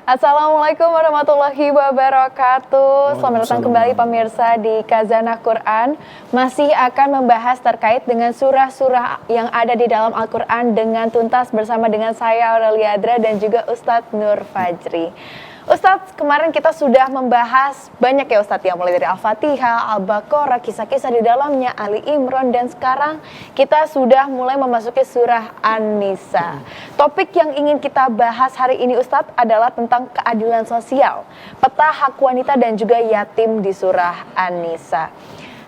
Assalamualaikum warahmatullahi wabarakatuh. Selamat datang kembali pemirsa di Khazanah Quran. Masih akan membahas terkait dengan surah-surah yang ada di dalam Al-Quran dengan tuntas bersama dengan saya Aurelia Adra dan juga Ustadz Nur Fajri. Ustadz, kemarin kita sudah membahas banyak ya Ustadz ya, mulai dari Al-Fatihah, Al-Baqarah, kisah-kisah di dalamnya, Ali Imran, dan sekarang kita sudah mulai memasuki surah An-Nisa. Topik yang ingin kita bahas hari ini Ustadz adalah tentang keadilan sosial, peta hak wanita dan juga yatim di surah An-Nisa.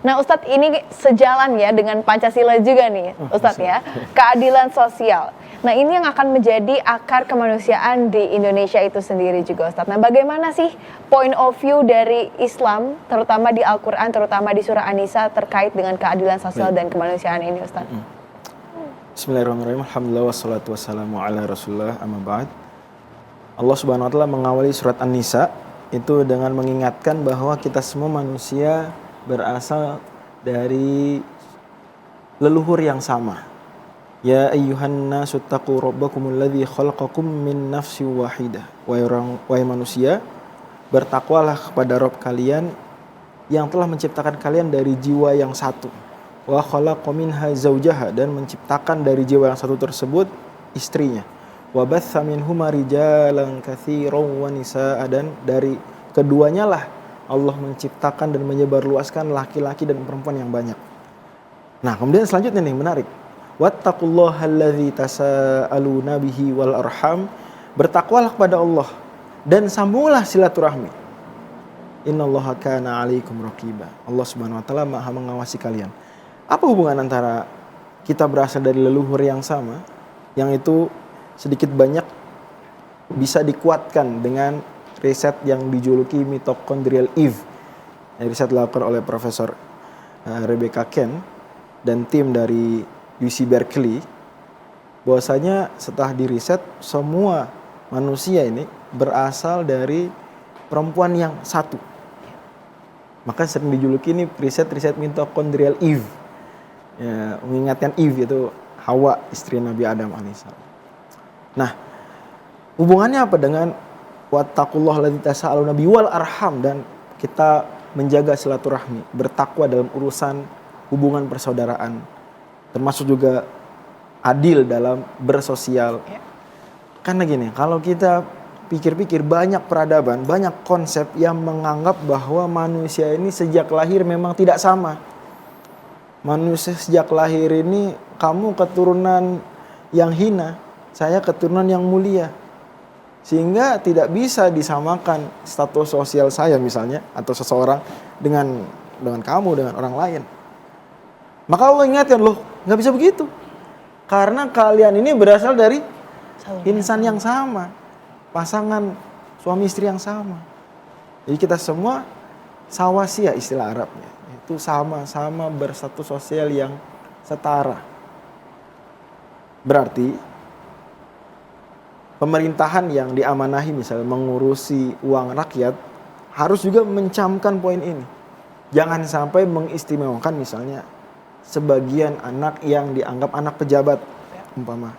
Nah Ustadz, ini sejalan ya dengan Pancasila juga nih Ustadz ya, keadilan sosial. Nah ini yang akan menjadi akar kemanusiaan di Indonesia itu sendiri juga Ustadz. Nah bagaimana sih point of view dari Islam, terutama di Al-Quran, terutama di surah An-Nisa terkait dengan keadilan sosial dan kemanusiaan ini Ustadz? Bismillahirrahmanirrahim. Alhamdulillah wassalatu wassalamu ala rasulullah amma ba'd. Allah subhanahu wa ta'ala mengawali surat An-Nisa itu dengan mengingatkan bahwa kita semua manusia berasal dari leluhur yang sama. Ya ayyuhan nasu taqu rabbakumul ladzi khalaqakum min nafsin wahidah. Wahai manusia, bertakwalah kepada Rabb kalian yang telah menciptakan kalian dari jiwa yang satu. Wa khalaqa minha zaujaha, dan menciptakan dari jiwa yang satu tersebut istrinya. Wa batsa minhuma rijalan katsiran wa nisaa, dan dari keduanya lah Allah menciptakan dan menyebarluaskan laki-laki dan perempuan yang banyak. Nah, kemudian selanjutnya nih menarik. Wattaqullaha allazi tasaaluna bihi wal arham. Bertakwalah kepada Allah dan sambunglah silaturahmi. Innallaha kana 'alaikum raqiba. Allah Subhanahu wa taala Maha mengawasi kalian. Apa hubungan antara kita berasal dari leluhur yang sama, yang itu sedikit banyak bisa dikuatkan dengan riset yang dijuluki mitochondrial Eve. Riset dilakukan oleh Profesor Rebecca Ken dan tim dari UC Berkeley, bahwasanya setelah diriset semua manusia ini berasal dari perempuan yang satu. Maka sering dijuluki ini riset mitochondrial Eve. Ya, mengingatkan Eve itu Hawa, istri Nabi Adam alaihissalam. Nah, hubungannya apa dengan wattaqullaha allazi tasaaluna bihi wal arham, dan kita menjaga silaturahmi, bertakwa dalam urusan hubungan persaudaraan, termasuk juga adil dalam bersosial. Karena gini, kalau kita pikir-pikir banyak peradaban, banyak konsep yang menganggap bahwa manusia ini sejak lahir memang tidak sama. Manusia sejak lahir ini, kamu keturunan yang hina, saya keturunan yang mulia. Sehingga tidak bisa disamakan status sosial saya misalnya, atau seseorang dengan kamu, dengan orang lain. Maka Allah ingatkan, loh gak bisa begitu. Karena kalian ini berasal dari insan yang sama. Pasangan suami istri yang sama. Jadi kita semua sawasiyah istilah Arabnya. Itu sama-sama berstatus sosial yang setara. Berarti pemerintahan yang diamanahi misalnya mengurusi uang rakyat harus juga mencamkan poin ini. Jangan sampai mengistimewakan misalnya sebagian anak yang dianggap anak pejabat, umpama.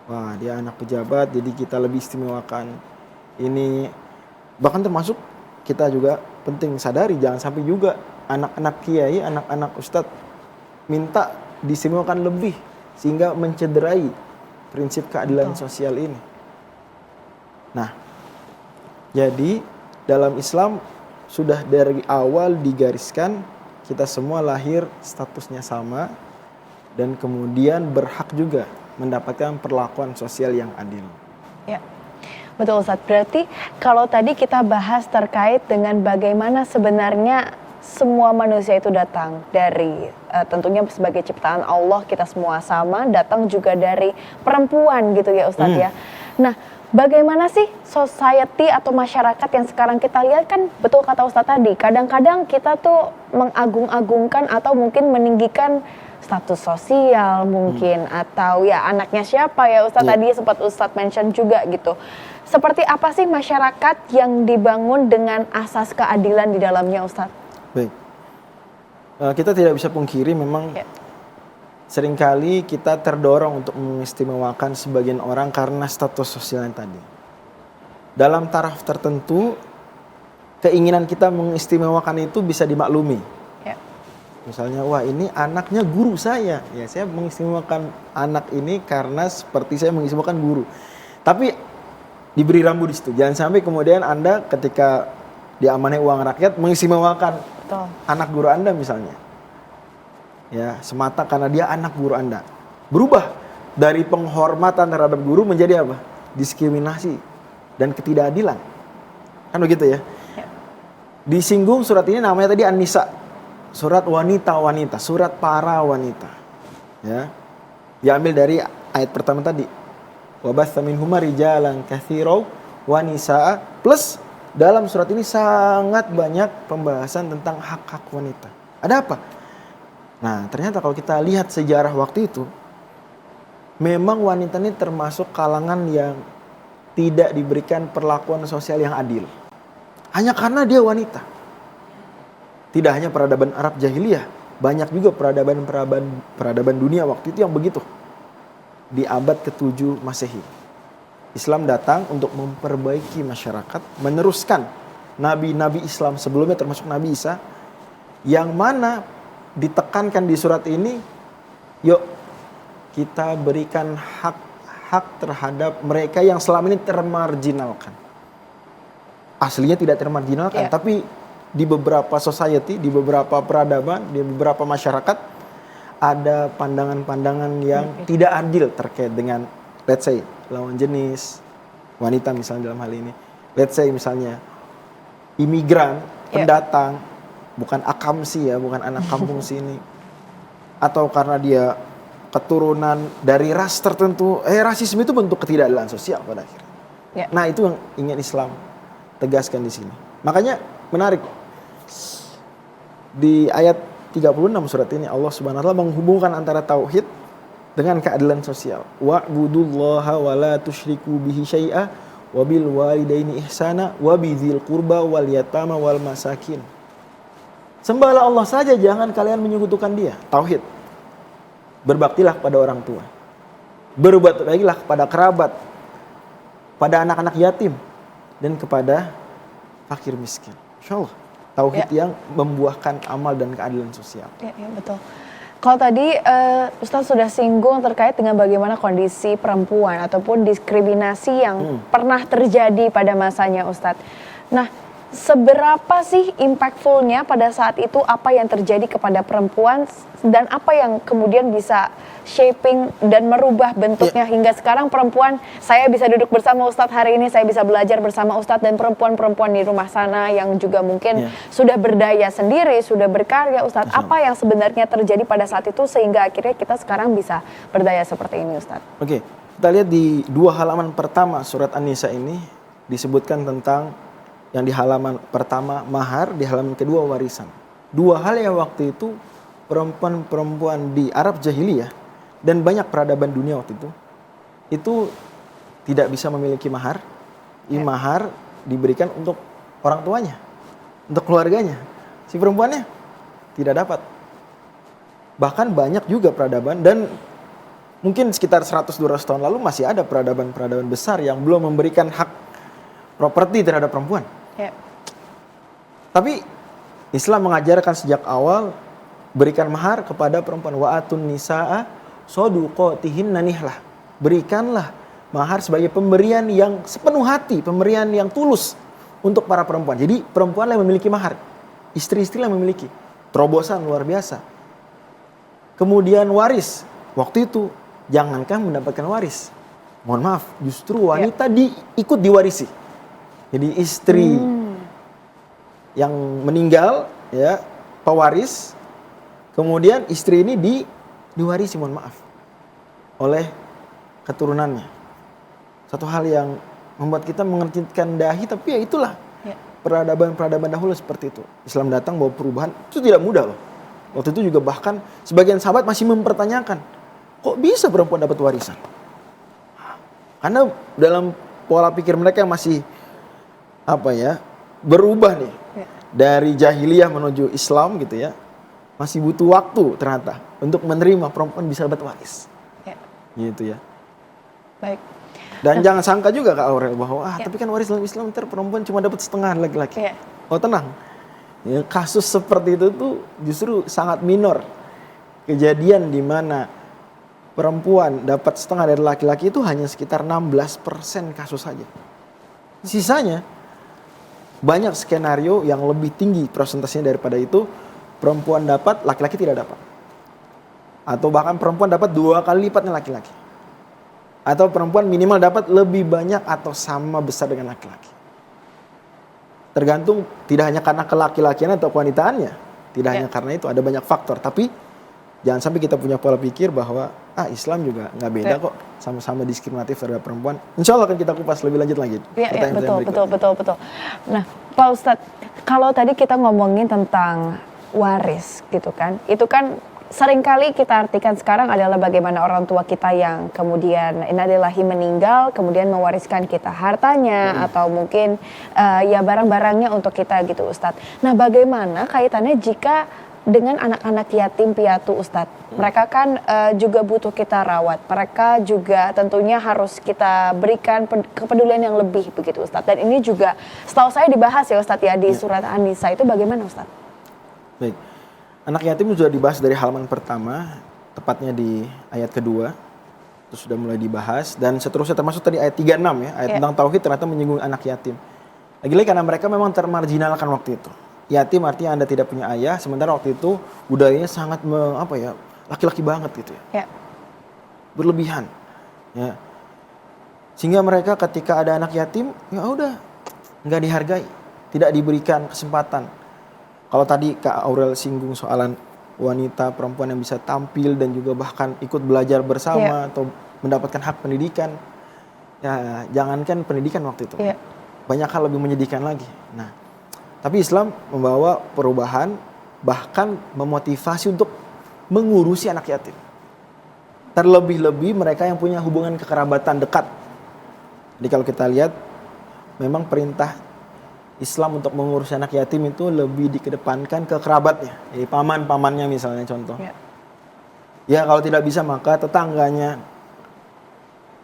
Wah, dia anak pejabat, jadi kita lebih istimewakan. Ini bahkan termasuk kita juga penting sadari, jangan sampai juga anak-anak kiai, anak-anak ustadz minta diistimewakan lebih, sehingga mencederai prinsip keadilan sosial ini. Nah, jadi dalam Islam sudah dari awal digariskan kita semua lahir statusnya sama dan kemudian berhak juga mendapatkan perlakuan sosial yang adil. Ya, betul Ustadz. Berarti kalau tadi kita bahas terkait dengan bagaimana sebenarnya semua manusia itu datang dari tentunya sebagai ciptaan Allah, kita semua sama, datang juga dari perempuan gitu ya Ustadz ya. Nah, bagaimana sih society atau masyarakat yang sekarang kita lihat, kan betul kata Ustadz tadi, kadang-kadang kita tuh mengagung-agungkan atau mungkin meninggikan status sosial mungkin, atau ya anaknya siapa ya Ustadz tadi sempat Ustadz mention juga gitu. Seperti apa sih masyarakat yang dibangun dengan asas keadilan di dalamnya Ustadz? Baik, kita tidak bisa pungkiri memang seringkali kita terdorong untuk mengistimewakan sebagian orang karena status sosialnya tadi. dalam taraf tertentu keinginan kita mengistimewakan itu bisa dimaklumi. Ya. Misalnya, wah ini anaknya guru saya. Ya, saya mengistimewakan anak ini karena seperti saya mengistimewakan guru. Tapi diberi rambu di situ. Jangan sampai kemudian Anda ketika diamanai uang rakyat mengistimewakan Betul. anak guru Anda misalnya. Ya, semata karena dia anak guru Anda. Berubah dari penghormatan terhadap guru menjadi apa? Diskriminasi dan ketidakadilan. Kan begitu ya? Disinggung surat ini namanya tadi An-Nisa. Surat wanita-wanita, surat para wanita. Ya. Diambil dari ayat pertama tadi. Wa batsa minhuma rijalan katsiran wa nisaa, plus dalam surat ini sangat banyak pembahasan tentang hak-hak wanita. Ada apa? Nah, ternyata kalau kita lihat sejarah waktu itu, memang wanita ini termasuk kalangan yang tidak diberikan perlakuan sosial yang adil. Hanya karena dia wanita. Tidak hanya peradaban Arab jahiliyah, banyak juga peradaban dunia waktu itu yang begitu. Di abad ke-7 Masehi. Islam datang untuk memperbaiki masyarakat, meneruskan nabi-nabi Islam sebelumnya termasuk Nabi Isa, yang mana ditekankan di surat ini, yuk kita berikan hak terhadap mereka yang selama ini termarginalkan. Aslinya tidak termarginalkan, tapi di beberapa society, di beberapa peradaban, di beberapa masyarakat ada pandangan-pandangan yang tidak adil terkait dengan, let's say, lawan jenis, wanita misalnya dalam hal ini. Let's say misalnya imigran, pendatang, bukan akamsi ya, bukan anak kampung sini. Atau karena dia keturunan dari ras tertentu, rasisme itu bentuk ketidakadilan sosial pada akhirnya. Nah, itu yang ingin Islam tegaskan di sini. Makanya menarik. Di ayat 36 surat ini Allah Subhanahu wa taala menghubungkan antara tauhid dengan keadilan sosial. Wa'budullaha wa la tusyriku bihi syai'a wa bil walidaini ihsana wa bidzil qurba wal yatama wal masakin. Sembahlah Allah saja, jangan kalian menyekutukan Dia. Tauhid. Berbaktilah kepada orang tua. Berbuat baiklah kepada kerabat, pada anak-anak yatim, dan kepada fakir miskin. Insyaallah tauhid yang membuahkan amal dan keadilan sosial. Ya, betul. Kalau tadi Ustadz sudah singgung terkait dengan bagaimana kondisi perempuan ataupun diskriminasi yang pernah terjadi pada masanya Ustadz. Nah, seberapa sih impactfulnya pada saat itu apa yang terjadi kepada perempuan dan apa yang kemudian bisa shaping dan merubah bentuknya hingga sekarang perempuan, saya bisa duduk bersama Ustadz hari ini, saya bisa belajar bersama Ustadz dan perempuan-perempuan di rumah sana yang juga mungkin sudah berdaya sendiri, sudah berkarya Ustadz. Apa yang sebenarnya terjadi pada saat itu sehingga akhirnya kita sekarang bisa berdaya seperti ini Ustadz? Oke, kita lihat di 2 halaman pertama surat An-Nisa ini disebutkan tentang yang di halaman pertama mahar, di halaman kedua warisan. 2 hal yang waktu itu perempuan-perempuan di Arab jahiliyah dan banyak peradaban dunia waktu itu tidak bisa memiliki mahar. Mahar diberikan untuk orang tuanya, untuk keluarganya. Si perempuannya tidak dapat. Bahkan banyak juga peradaban, dan mungkin sekitar 100-200 tahun lalu masih ada peradaban-peradaban besar yang belum memberikan hak properti terhadap perempuan. Tapi Islam mengajarkan sejak awal berikan mahar kepada perempuan. Wa atun nisaa soduqotihinna nihlah. Berikanlah mahar sebagai pemberian yang sepenuh hati, pemberian yang tulus untuk para perempuan. Jadi perempuan yang memiliki mahar, istri-istri yang memiliki terobosan luar biasa. Kemudian waris, waktu itu jangankan mendapatkan waris, mohon maaf, justru wanita ikut diwarisi. Jadi istri yang meninggal, ya, pewaris, kemudian istri ini diwarisi, mohon maaf, oleh keturunannya. Satu hal yang membuat kita mengertikan dahi, tapi ya itulah peradaban-peradaban dahulu seperti itu. Islam datang bawa perubahan, itu tidak mudah loh. Waktu itu juga bahkan sebagian sahabat masih mempertanyakan, kok bisa perempuan dapat warisan? Karena dalam pola pikir mereka yang masih berubah nih dari jahiliyah menuju Islam gitu ya, masih butuh waktu ternyata untuk menerima perempuan bisa dapat waris. Gitu ya. Baik. Dan jangan sangka juga Kak Aurel bahwa tapi kan waris dalam Islam ntar perempuan cuma dapat setengah laki-laki. Oh tenang, ya, kasus seperti itu tuh justru sangat minor. Kejadian di mana perempuan dapat setengah dari laki-laki itu hanya sekitar 16% kasus saja. Sisanya banyak skenario yang lebih tinggi persentasenya daripada itu, perempuan dapat, laki-laki tidak dapat. Atau bahkan perempuan dapat 2 kali lipatnya laki-laki. Atau perempuan minimal dapat lebih banyak atau sama besar dengan laki-laki. Tergantung tidak hanya karena kelaki-lakian atau kewanitaannya. Tidak hanya karena itu, ada banyak faktor. Tapi jangan sampai kita punya pola pikir bahwa Islam juga nggak beda kok. Sama-sama diskriminatif terhadap perempuan. Insya Allah akan kita kupas lebih lanjut lagi. Iya, betul. Nah, Pak Ustadz, kalau tadi kita ngomongin tentang waris gitu kan. Itu kan seringkali kita artikan sekarang adalah bagaimana orang tua kita yang kemudian innalillahi meninggal, kemudian mewariskan kita hartanya atau mungkin ya barang-barangnya untuk kita gitu Ustadz. Nah bagaimana kaitannya jika dengan anak-anak yatim piatu Ustadz? Mereka kan juga butuh kita rawat, mereka juga tentunya harus kita berikan kepedulian yang lebih begitu Ustadz. Dan ini juga setahu saya dibahas ya Ustadz ya di surat An-Nisa, itu bagaimana Ustadz? Baik. Anak yatim sudah dibahas dari halaman pertama, tepatnya di ayat kedua, itu sudah mulai dibahas, dan seterusnya termasuk tadi ayat 36 ya, ayat tentang tauhid ternyata menyinggung anak yatim. Lagi-lagi karena mereka memang termarginalkan waktu itu. Yatim artinya Anda tidak punya ayah, sementara waktu itu budayanya sangat laki-laki banget gitu ya. Berlebihan. Ya. Sehingga mereka ketika ada anak yatim, ya udah nggak dihargai, tidak diberikan kesempatan. Kalau tadi Kak Aurel singgung soalan wanita perempuan yang bisa tampil dan juga bahkan ikut belajar bersama atau mendapatkan hak pendidikan, ya jangankan pendidikan waktu itu, banyak hal lebih menyedihkan lagi. Nah, tapi Islam membawa perubahan, bahkan memotivasi untuk mengurusi anak yatim. Terlebih-lebih mereka yang punya hubungan kekerabatan dekat. Jadi kalau kita lihat, memang perintah Islam untuk mengurus anak yatim itu lebih dikedepankan ke kerabatnya. Jadi paman-pamannya misalnya contoh. Ya kalau tidak bisa maka tetangganya.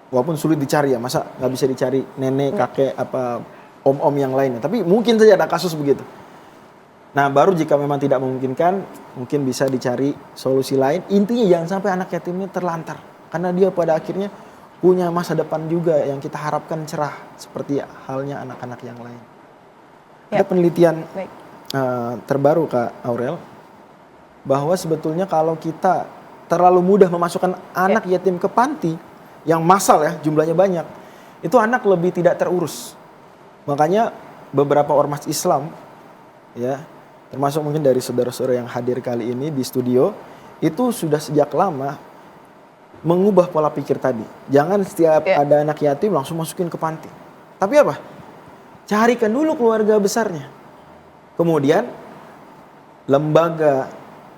Walaupun sulit dicari ya, masa nggak bisa dicari nenek, kakek, om-om yang lainnya. Tapi mungkin saja ada kasus begitu. Nah baru jika memang tidak memungkinkan, mungkin bisa dicari solusi lain. Intinya jangan sampai anak yatimnya terlantar. Karena dia pada akhirnya punya masa depan juga yang kita harapkan cerah. Seperti halnya anak-anak yang lain. Ada penelitian terbaru Kak Aurel, bahwa sebetulnya kalau kita terlalu mudah memasukkan anak yatim ke panti, yang massal ya, jumlahnya banyak, itu anak lebih tidak terurus. Makanya beberapa ormas Islam, ya, termasuk mungkin dari saudara-saudara yang hadir kali ini di studio, itu sudah sejak lama mengubah pola pikir tadi. Jangan setiap ada anak yatim langsung masukin ke panti. Tapi apa? Carikan dulu keluarga besarnya. Kemudian lembaga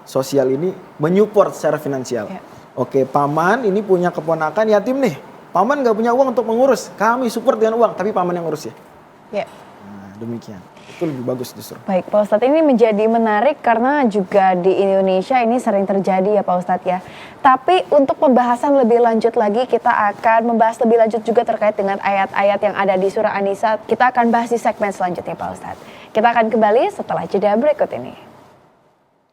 sosial ini menyupport secara finansial. Oke, paman ini punya keponakan yatim nih. Paman gak punya uang untuk mengurus. Kami support dengan uang, tapi paman yang ngurus ya. Nah, demikian. Itu lebih bagus justru. Baik Pak Ustadz, ini menjadi menarik karena juga di Indonesia ini sering terjadi ya Pak Ustadz ya. Tapi untuk pembahasan lebih lanjut lagi, kita akan membahas lebih lanjut juga terkait dengan ayat-ayat yang ada di surah An-Nisa. Kita akan bahas di segmen selanjutnya Pak Ustadz. Kita akan kembali setelah jeda berikut ini.